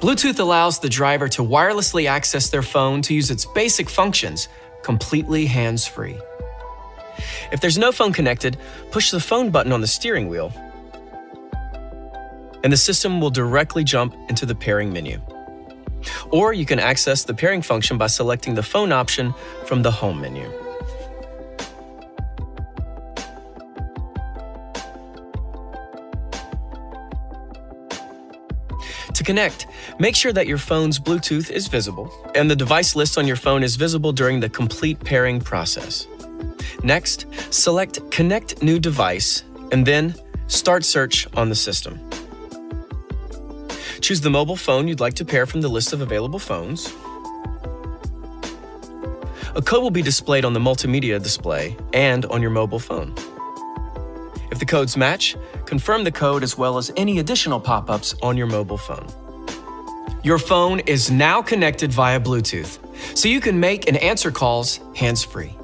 Bluetooth allows the driver to wirelessly access their phone to use its basic functions, completely hands-free. If there's no phone connected, push the phone button on the steering wheel, and the system will directly jump into the pairing menu. Or you can access the pairing function by selecting the phone option from the home menu. To connect, make sure that your phone's Bluetooth is visible and the device list on your phone is visible during the complete pairing process. Next, select Connect New Device and then Start Search on the system. Choose the mobile phone you'd like to pair from the list of available phones. A code will be displayed on the multimedia display and on your mobile phone. If the codes match, confirm the code as well as any additional pop-ups on your mobile phone. Your phone is now connected via Bluetooth, so you can make and answer calls hands-free.